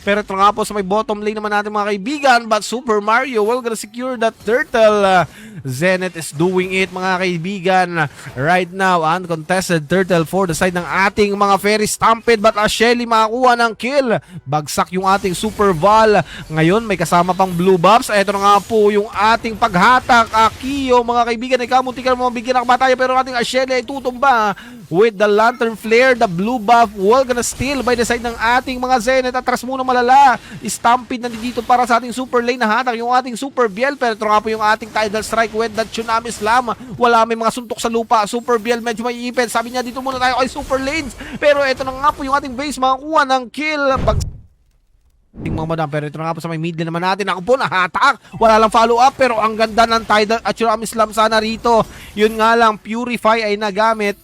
Pero ito nga po sa may bottom lane naman natin mga kaibigan. But Super Mario will gonna secure that turtle. Zenith is doing it mga kaibigan. Right now, uncontested turtle for the side ng ating mga Fairy Stampede. But Shelly makakuha ng kill. Bagsak yung ating Super Val. Ngayon may kasama pang blue buffs. Ito na nga po yung ating paghatak. Akio mga kaibigan. Ikaw munti ka naman mabigyan ng bataya. Pero ating Shelly ay tutumba. With the Lantern Flare, the blue buff will gonna steal by the side ng ating mga Zenith. Atras muna malala. Stampede nandito para sa ating super lane na hatak. Yung ating Super Biel. Pero ito nga po yung ating Tidal Strike with the Tsunami Slam. Wala may mga suntok sa lupa. Super Biel medyo may ipit. Sabi niya dito muna tayo kay Super Lanes. Pero ito na nga po yung ating base makakuha ng kill. Mga madam, pero ito na nga po sa may mid lane naman natin. Ako po nahatak. Wala lang follow up. Pero ang ganda ng Tidal at Tsunami Slam sana rito. Yun nga lang, Purify ay nagamit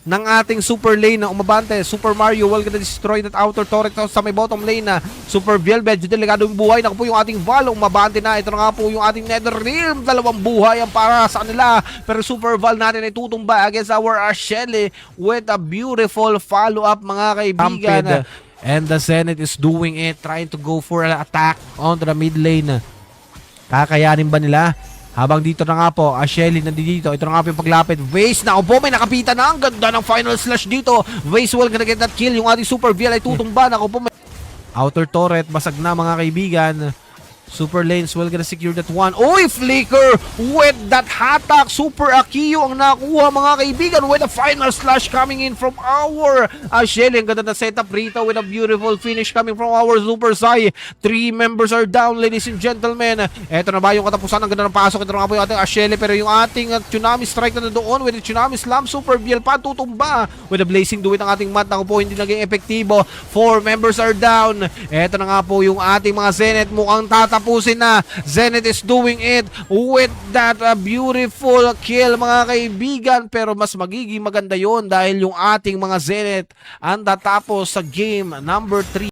ng ating super lane na umabante. Super Mario will gonna destroy that outer turret sa may bottom lane na Super Biel. Medyo delikado yung buhay. Naku po yung ating Val. Umabante na. Ito na nga po yung ating Nether Realm. Dalawang buhay ang para sa kanila. Pero Super Val natin ay tutumba against our Shelly with a beautiful follow-up mga kaibigan. And the Zenith is doing it. Trying to go for an attack onto the mid lane. Kakayanin ba nila? Habang dito na nga po, Shelly nandito. Ito na nga po yung paglapit. Vase na po, may nakapita na. Ang ganda ng final slash dito. Vase will gonna get that kill. Yung ating Super Biel ay tutumba. Ako po, outer turret, basag na mga kaibigan. Super Lanes will gonna secure that one. Oy, Flicker with that hatak. Super Akio ang nakuha mga kaibigan with a final slash coming in from our Shelly. Ang ganda na setup rito with a beautiful finish coming from our Super Sai. 3 members are down, ladies and gentlemen. Eto na ba yung katapusan? Ang ganda ng pasok. Ito na nga po yung ating Shelly. Pero yung ating Tsunami Strike na doon with the Tsunami Slam. Super Biel pa tutumba with a Blazing Duet ang ating mat. Ako po hindi naging epektibo. 4 members are down. Eto na nga po yung ating mga Zenith. Mukhang tatapusin na. Zenith is doing it with that beautiful kill mga kaibigan. Pero mas magiging maganda yon dahil yung ating mga Zenith ang tatapos sa game number 3.